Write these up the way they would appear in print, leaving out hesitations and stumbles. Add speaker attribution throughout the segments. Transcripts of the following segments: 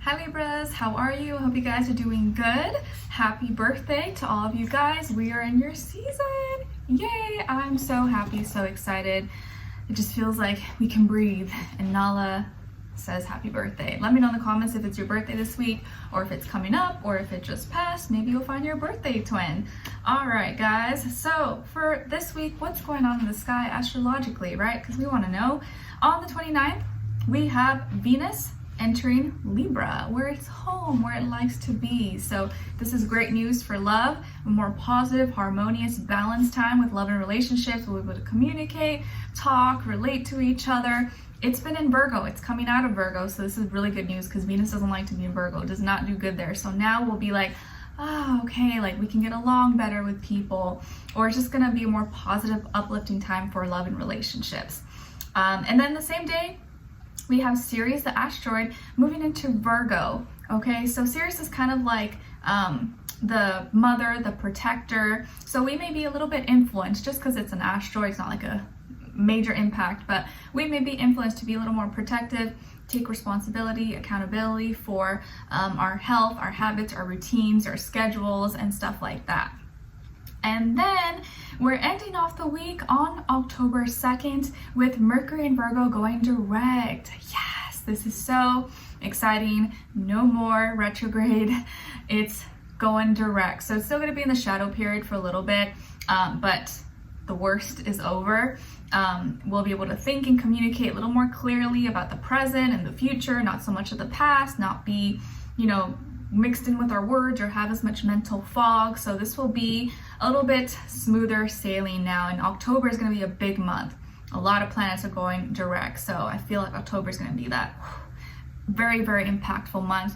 Speaker 1: Hi Libras, how are you? Hope you guys are doing good. Happy birthday to all of you guys. We are in your season. Yay! I'm so happy, so excited. It just feels like we can breathe. And Nala says happy birthday. Let me know in the comments if it's your birthday this week or if it's coming up or if it just passed. Maybe you'll find your birthday twin. All right, guys. So for this week, what's going on in the sky astrologically, right? Because we want to know. On the 29th, we have Venus entering Libra, where it's home, where it likes to be. So this is great news for love, a more positive, harmonious, balanced time with love and relationships. We'll be able to communicate, talk, relate to each other. It's been in Virgo, it's coming out of Virgo, so this is really good news because Venus doesn't like to be in Virgo, does not do good there. So now we'll be like, oh, okay, like we can get along better with people, or it's just gonna be a more positive, uplifting time for love and relationships. And then the same day, we have Sirius, the asteroid, moving into Virgo. Okay, so Sirius is kind of like the mother, the protector. So we may be a little bit influenced just because it's an asteroid. It's not like a major impact, but we may be influenced to be a little more protective, take responsibility, accountability for our health, our habits, our routines, our schedules, and stuff like that. And then we're ending off the week on October 2nd with Mercury in Virgo going direct. Yes, this is so exciting. No more retrograde. It's going direct. So it's still going to be in the shadow period for a little bit, but the worst is over. We'll be able to think and communicate a little more clearly about the present and the future, not so much of the past, not be, mixed in with our words or have as much mental fog. So this will be a little bit smoother sailing now, and October is going to be a big month. A lot of planets are going direct, so I feel like October is going to be that very, very impactful month,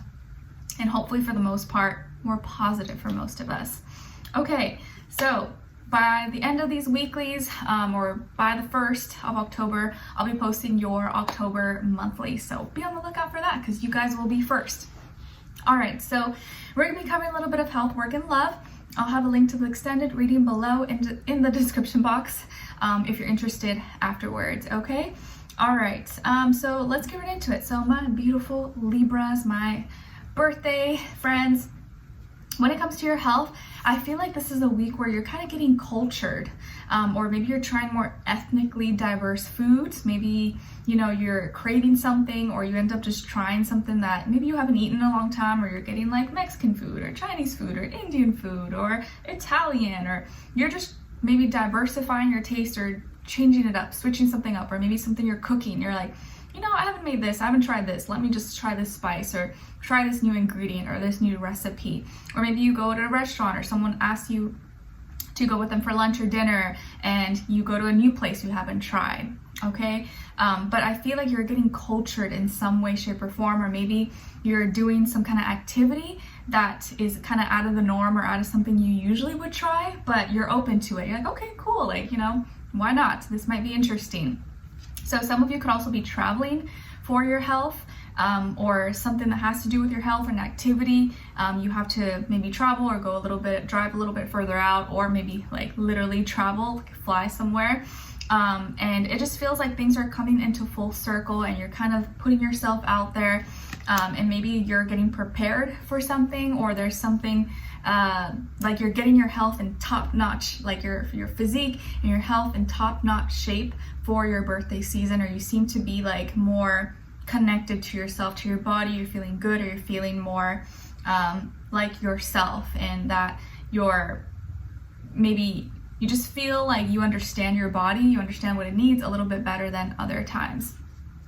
Speaker 1: and hopefully for the most part more positive for most of us. Okay, so by the end of these weeklies, or by the 1st of October, I'll be posting your October monthly, so be on the lookout for that because you guys will be first. All right, so we're going to be covering a little bit of health, work, and love. I'll have a link to the extended reading below in the description box if you're interested afterwards, okay? All right, so let's get right into it. So my beautiful Libras, my birthday friends, when it comes to your health, I feel like this is a week where you're kind of getting cultured, or maybe you're trying more ethnically diverse foods. Maybe, you're craving something, or you end up just trying something that maybe you haven't eaten in a long time, or you're getting like Mexican food or Chinese food or Indian food or Italian, or you're just maybe diversifying your taste or changing it up, switching something up, or maybe something you're cooking. You're like, I haven't made this, I haven't tried this, let me just try this spice or try this new ingredient or this new recipe. Or maybe you go to a restaurant or someone asks you to go with them for lunch or dinner and you go to a new place you haven't tried, okay? But I feel like you're getting cultured in some way, shape, or form, or maybe you're doing some kind of activity that is kind of out of the norm or out of something you usually would try, but you're open to it. You're like, okay, cool, like, why not? This might be interesting. So some of you could also be traveling for your health, or something that has to do with your health or an activity. You have to maybe travel or drive a little bit further out, or maybe like literally travel, like fly somewhere. And it just feels like things are coming into full circle and you're kind of putting yourself out there, and maybe you're getting prepared for something, or there's something like you're getting your health in top notch, like your physique and your health in top notch shape for your birthday season, or you seem to be like more connected to yourself, to your body. You're feeling good, or you're feeling more like yourself, and that maybe you just feel like you understand your body, you understand what it needs a little bit better than other times.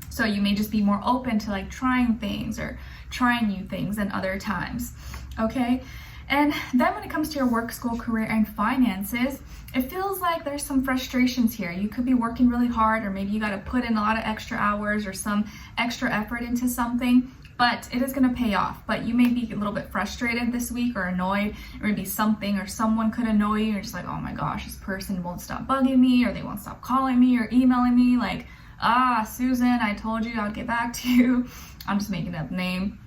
Speaker 1: So you may just be more open to like trying things or trying new things than other times, okay? And then when it comes to your work, school, career, and finances, it feels like there's some frustrations here. You could be working really hard, or maybe you got to put in a lot of extra hours or some extra effort into something, but it is going to pay off. But you may be a little bit frustrated this week, or annoyed, or maybe something or someone could annoy you. You're just like, oh my gosh, this person won't stop bugging me, or they won't stop calling me or emailing me. Like, Susan, I told you I'd get back to you. I'm just making up a name.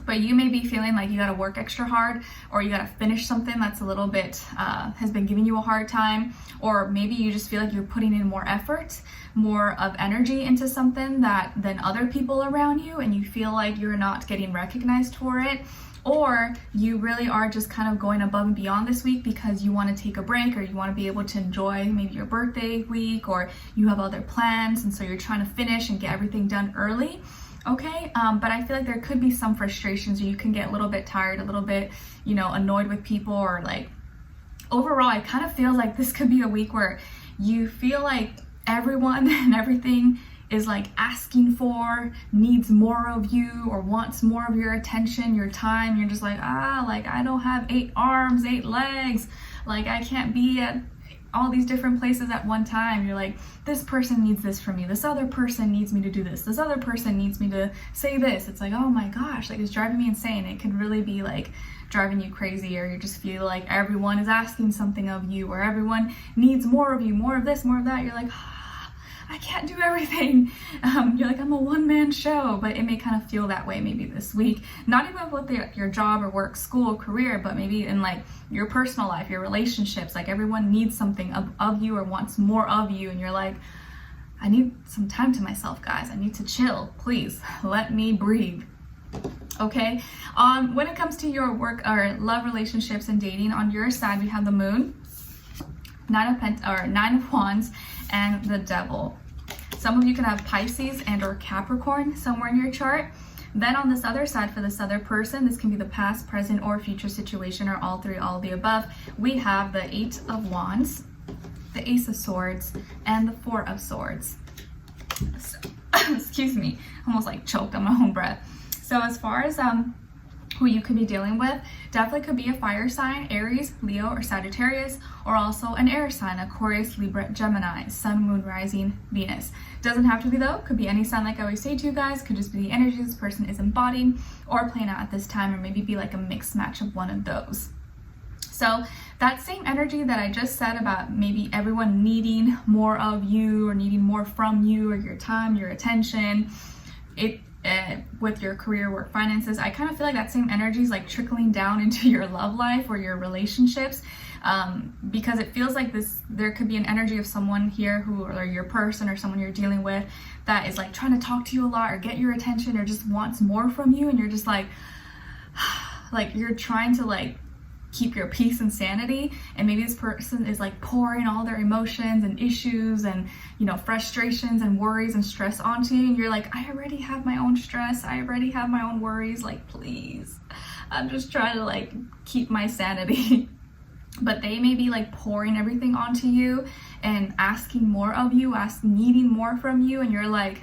Speaker 1: but you may be feeling like you gotta work extra hard, or you gotta finish something that's a little bit, has been giving you a hard time, or maybe you just feel like you're putting in more effort, more of energy into something than other people around you, and you feel like you're not getting recognized for it. Or you really are just kind of going above and beyond this week because you want to take a break, or you want to be able to enjoy maybe your birthday week, or you have other plans, and so you're trying to finish and get everything done early. Okay, but I feel like there could be some frustrations, or you can get a little bit tired, a little bit, annoyed with people, or like overall, it kind of feels like this could be a week where you feel like everyone and everything is like asking for, needs more of you, or wants more of your attention, your time. You're just like, like I don't have 8 arms, 8 legs, like I can't be at all these different places at one time. You're like, this person needs this from me, this other person needs me to do this other person needs me to say this. It's like, oh my gosh, like it's driving me insane. It could really be like driving you crazy, or you just feel like everyone is asking something of you, or everyone needs more of you, more of this, more of that. You're like, I can't do everything. You're like, I'm a one-man show, but it may kind of feel that way maybe this week. Not even with your job or work, school, career, but maybe in like your personal life, your relationships. Like everyone needs something of you, or wants more of you, and you're like, I need some time to myself, guys. I need to chill. Please let me breathe. Okay. When it comes to your work or love, relationships, and dating, on your side we have the Moon, Nine of Wands, and the Devil. Some of you can have Pisces and or Capricorn somewhere in your chart. Then on this other side, for this other person, this can be the past, present, or future situation, or all three, all of the above. We have the 8 of Wands, the Ace of Swords, and the 4 of Swords. So, excuse me, almost like choked on my own breath. So as far as who you could be dealing with, definitely could be a fire sign, Aries, Leo, or Sagittarius, or also an air sign, Aquarius, Libra, Gemini, Sun, Moon, Rising, Venus. Doesn't have to be though, could be any sign, like I always say to you guys, could just be the energy this person is embodying or playing out at this time, or maybe be like a mixed match of one of those. So that same energy that I just said about maybe everyone needing more of you, or needing more from you, or your time, your attention, with your career, work, finances, I kind of feel like that same energy is like trickling down into your love life or your relationships, because it feels like there could be an energy of someone here or your person, or someone you're dealing with, that is like trying to talk to you a lot, or get your attention, or just wants more from you, and you're just like you're trying to like keep your peace and sanity, and maybe this person is like pouring all their emotions and issues and frustrations and worries and stress onto you, and you're like, I already have my own stress, I already have my own worries, like please, I'm just trying to like keep my sanity. But they may be like pouring everything onto you and asking more of you, needing more from you, and you're like,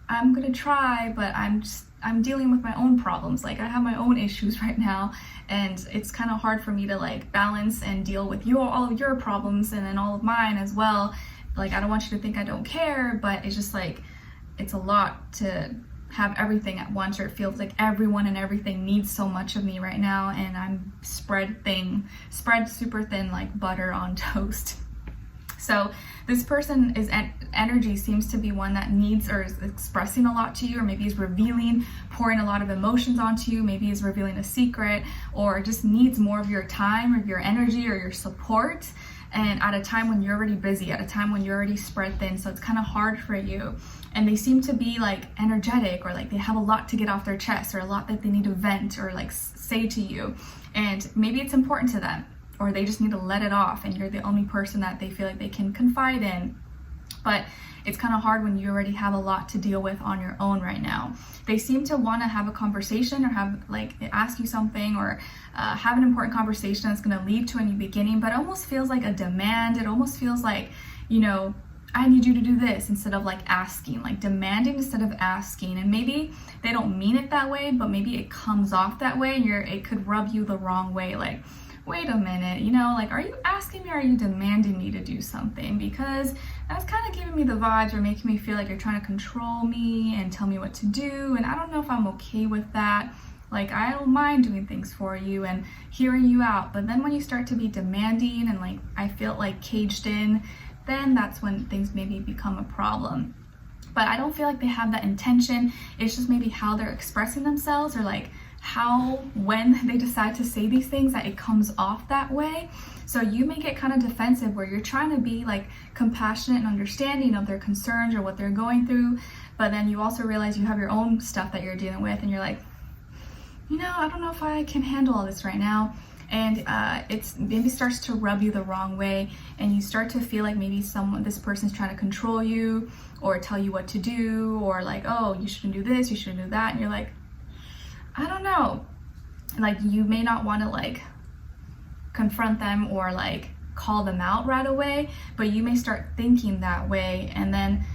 Speaker 1: I'm gonna try, but I'm dealing with my own problems. Like I have my own issues right now, and it's kind of hard for me to like balance and deal with all of your problems and then all of mine as well. Like I don't want you to think I don't care, but it's just like, it's a lot to have everything at once, or it feels like everyone and everything needs so much of me right now, and I'm spread super thin like butter on toast. So this person energy seems to be one that needs, or is expressing a lot to you, or maybe is revealing, pouring a lot of emotions onto you, maybe is revealing a secret, or just needs more of your time, or your energy, or your support, and at a time when you're already busy, at a time when you're already spread thin, so it's kind of hard for you. And they seem to be like energetic, or like they have a lot to get off their chest, or a lot that they need to vent or like say to you, and maybe it's important to them, or they just need to let it off, and you're the only person that they feel like they can confide in. But it's kind of hard when you already have a lot to deal with on your own right now. They seem to want to have a conversation, or have like ask you something, or have an important conversation that's going to lead to a new beginning, but it almost feels like a demand. It almost feels like, I need you to do this, instead of like asking, like demanding instead of asking. And maybe they don't mean it that way, but maybe it comes off that way, and it could rub you the wrong way. Like, wait a minute, like, are you asking me, or are you demanding me to do something? Because that's kind of giving me the vibes, or making me feel like you're trying to control me and tell me what to do, and I don't know if I'm okay with that. Like, I don't mind doing things for you and hearing you out, but then when you start to be demanding and like I feel like caged in, then that's when things maybe become a problem. But I don't feel like they have that intention. It's just maybe how they're expressing themselves, or like when they decide to say these things, that it comes off that way. So you may get kind of defensive where you're trying to be like compassionate and understanding of their concerns or what they're going through, but then you also realize you have your own stuff that you're dealing with, and you're like, I don't know if I can handle all this right now. And it's maybe starts to rub you the wrong way, and you start to feel like maybe this person's trying to control you or tell you what to do, or like, oh, you shouldn't do this, you shouldn't do that, and you're like, I don't know. Like, you may not want to like confront them or like call them out right away, but you may start thinking that way, and then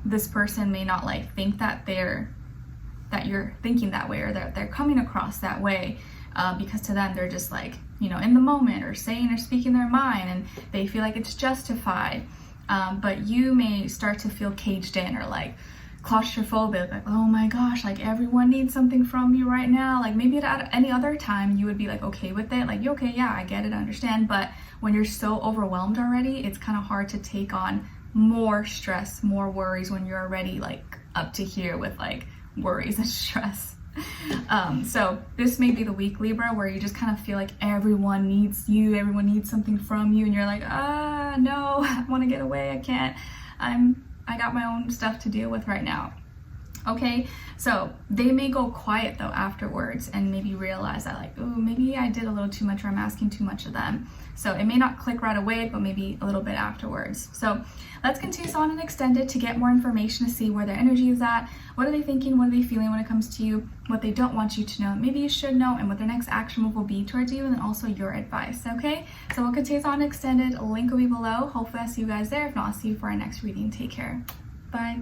Speaker 1: this person may not like think that you're thinking that way, or that they're coming across that way, because to them they're just like in the moment, or saying or speaking their mind, and they feel like it's justified, but you may start to feel caged in, or like claustrophobic, like, oh my gosh, like everyone needs something from me right now. Like maybe at any other time you would be like okay with it, like, okay, yeah, I get it, I understand, but when you're so overwhelmed already, it's kind of hard to take on more stress, more worries, when you're already like up to here with like worries and stress. So this may be the week, Libra, where you just kind of feel like everyone needs you, everyone needs something from you, and you're like, no, I want to get away, I can't, I got my own stuff to deal with right now. Okay, so they may go quiet though afterwards, and maybe realize that like, oh, maybe I did a little too much, or I'm asking too much of them. So it may not click right away, but maybe a little bit afterwards. So let's continue on and extend it to get more information, to see where their energy is at. What are they thinking? What are they feeling when it comes to you? What they don't want you to know, maybe you should know, and what their next action move will be towards you, and then also your advice. Okay, so we'll continue on extended. Link will be below. Hopefully I'll see you guys there. If not, I'll see you for our next reading. Take care. Bye.